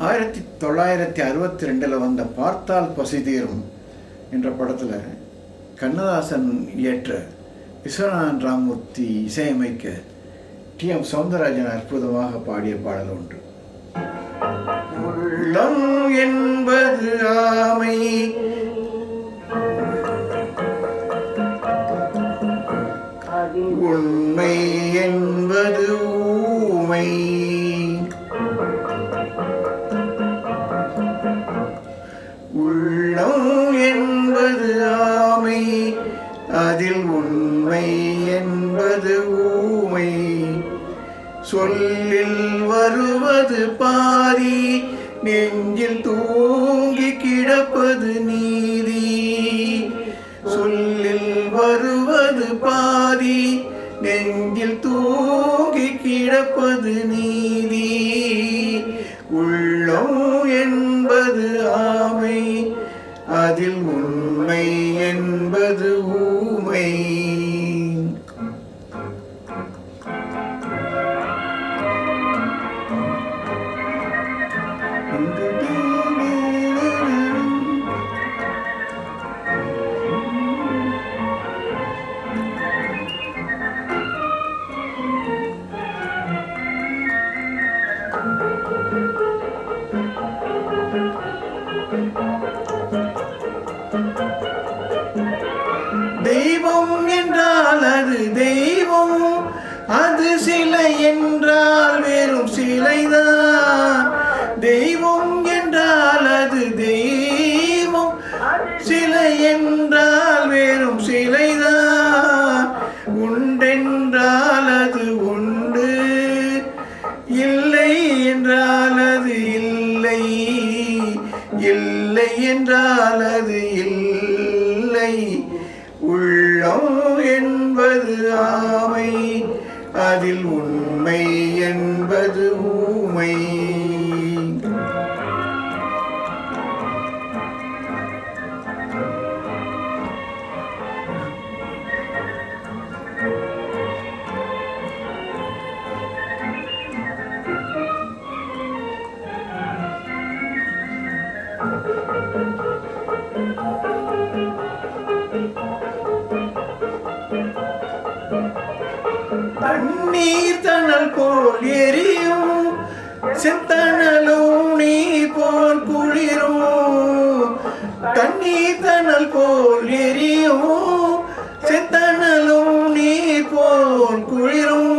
1962 வந்த பார்த்தால் பசி தீரும் என்ற படத்தில் கண்ணதாசன் இயற்ற விஸ்வநாதன் ராமூர்த்தி இசையமைக்க டி.எம். சௌந்தரராஜன் அற்புதமாக பாடிய பாடல் ஒன்று. உள்ளம் என்பது ஆமை, உண்மை என்பது ஊமை, உள்ளம் என்பது ஆமை, அதில் உண்மை என்பது ஊமை, சொல்லில் வருவது பாதி, நெஞ்சில் தூங்கி கிடப்பது நீதி. சொல்லில் வருவது பாதி, நெஞ்சில் தூங்கி கிடப்பது நீதி. உள்ளம் என்பது ஆமை, அதில் உண்மை என்பது ஊமை. தெய்வம் என்றால் அது தெய்வம், அது சிலை என்றால் வெறும் சிலைதான். தெய்வம் என்றால் அது தெய்வம், சிலை என்றால் வெறும் சிலைதான். உண்டென்றால் அது உண்டு, இல்லை என்றால் அது இல்லை, இல்லை என்றால் அது இல்லை. உள்ளம் என்பது ஆமை, அதில் உண்மை என்பது ஊமை. தண்ணீர் தணல் போல் எரியும், செந்தணலும் நீ போல் குளிரும். தண்ணீர் தணல் போல் எரியும், செந்தணலும் நீ போல் குளிரும்.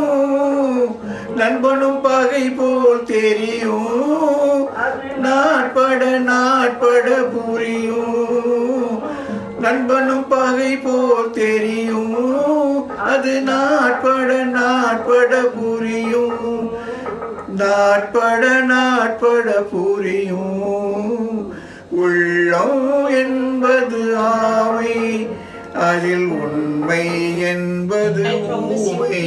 நண்பனும் பகை போல் தெரியும், நாட்பட நாட்பட புரியும். நண்பனும் பகை போல் தெரியும், அது நாட்பட நாட்பட புரியும். நாட்பட நாட்பட புரியும். உள்ளம் என்பது ஆமை, அதில் உண்மை என்பது ஊமை.